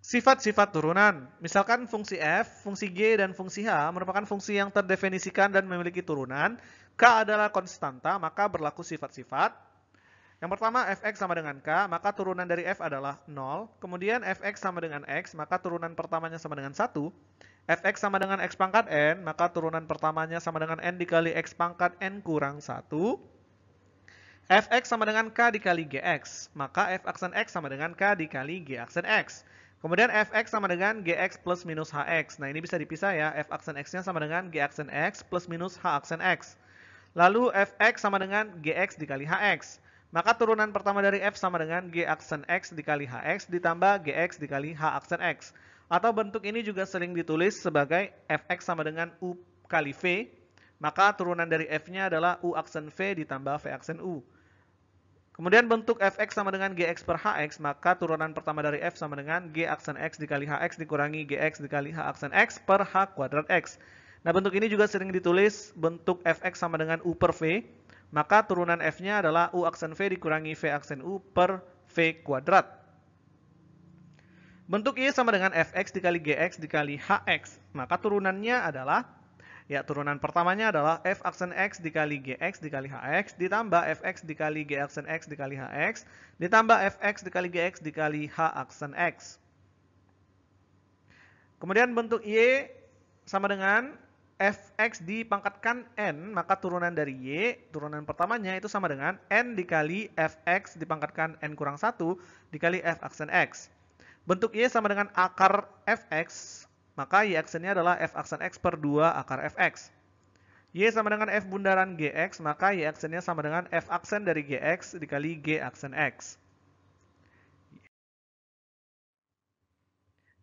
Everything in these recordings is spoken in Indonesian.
Sifat-sifat turunan. Misalkan fungsi f, fungsi g, dan fungsi h merupakan fungsi yang terdefinisikan dan memiliki turunan. K adalah konstanta, maka berlaku sifat-sifat. Yang pertama, fx sama dengan k, maka turunan dari f adalah 0. Kemudian fx sama dengan x, maka turunan pertamanya sama dengan 1. Fx sama dengan x pangkat n, maka turunan pertamanya sama dengan n dikali x pangkat n kurang 1. Fx sama dengan k dikali gx, maka f aksen x sama dengan k dikali g aksen x. Kemudian fx sama dengan gx plus minus hx. Nah, ini bisa dipisah ya, f aksen x-nya sama dengan g aksen x plus minus h aksen x. Lalu fx sama dengan gx dikali hx. Maka turunan pertama dari f sama dengan g aksen x dikali hx ditambah gx dikali h aksen x. Atau bentuk ini juga sering ditulis sebagai fx sama dengan u kali v. Maka turunan dari f-nya adalah u aksen v ditambah v aksen u. Kemudian bentuk fx sama dengan gx per hx, maka turunan pertama dari f sama dengan g aksen x dikali hx dikurangi gx dikali h aksen x per h kuadrat x. Nah, bentuk ini juga sering ditulis bentuk fx sama dengan u per v, maka turunan f-nya adalah u aksen v dikurangi v aksen u per v kuadrat. Bentuk y sama dengan fx dikali gx dikali hx, maka turunannya adalah, ya, turunan pertamanya adalah f aksen x dikali gx dikali hx ditambah fx dikali g aksen x dikali hx ditambah fx dikali gx dikali h aksen x. Kemudian bentuk y sama dengan fx dipangkatkan n, maka turunan dari y, turunan pertamanya itu sama dengan n dikali fx dipangkatkan n kurang 1 dikali f aksen x. Bentuk y sama dengan akar fx, maka y aksennya adalah f aksen x per 2 akar fx. Y sama dengan f bundaran gx, maka y aksennya sama dengan f aksen dari gx dikali g aksen x.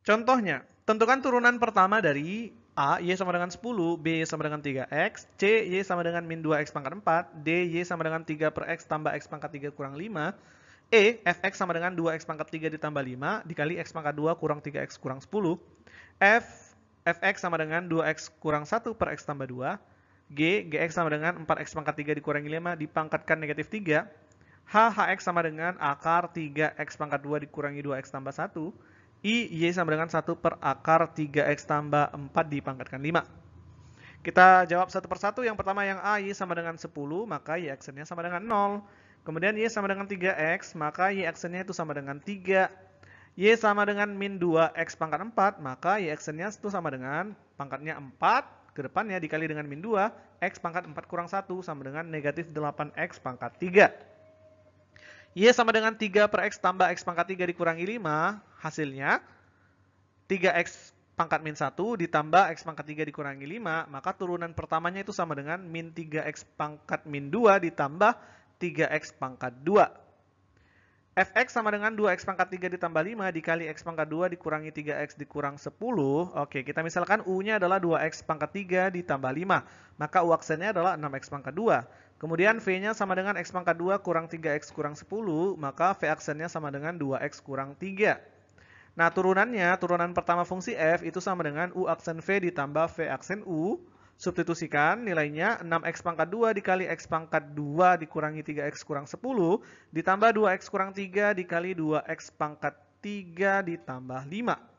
Contohnya, tentukan turunan pertama dari A, y sama dengan 10, B, y sama dengan 3x, C, y sama dengan min 2x pangkat 4, D, y sama dengan 3 per x tambah x pangkat 3 kurang 5, E, fx sama dengan 2x pangkat 3 ditambah 5 dikali x pangkat 2 kurang 3x kurang 10, fx sama dengan 2x kurang 1 per x tambah 2, gx sama dengan 4x pangkat 3 dikurangi 5 dipangkatkan negatif 3, hx sama dengan akar 3x pangkat 2 dikurangi 2x tambah 1, y sama dengan 1 per akar 3x tambah 4 dipangkatkan 5. Kita jawab satu persatu. Yang pertama yang A, y sama dengan 10, maka y aksennya sama dengan 0. Kemudian y sama dengan 3x, maka y aksennya itu sama dengan 3. Y sama dengan min 2x pangkat 4, maka y aksennya itu sama dengan pangkatnya 4, ke depannya dikali dengan min 2, x pangkat 4 kurang 1 sama dengan negatif 8x pangkat 3. Y sama dengan 3 per x tambah x pangkat 3 dikurangi 5, hasilnya 3x pangkat min 1 ditambah x pangkat 3 dikurangi 5, maka turunan pertamanya itu sama dengan min 3x pangkat min 2 ditambah 3x pangkat 2. Fx sama dengan 2x pangkat 3 ditambah 5 dikali x pangkat 2 dikurangi 3x dikurang 10. Oke, kita misalkan u-nya adalah 2x pangkat 3 ditambah 5. Maka u aksennya adalah 6x pangkat 2. Kemudian v-nya sama dengan x pangkat 2 kurang 3x kurang 10. Maka v aksennya sama dengan 2x kurang 3. Nah, turunannya, turunan pertama fungsi f itu sama dengan u aksen v ditambah v aksen u. Substitusikan nilainya 6x pangkat 2 dikali x pangkat 2 dikurangi 3x kurang 10 ditambah 2x kurang 3 dikali 2x pangkat 3 ditambah 5.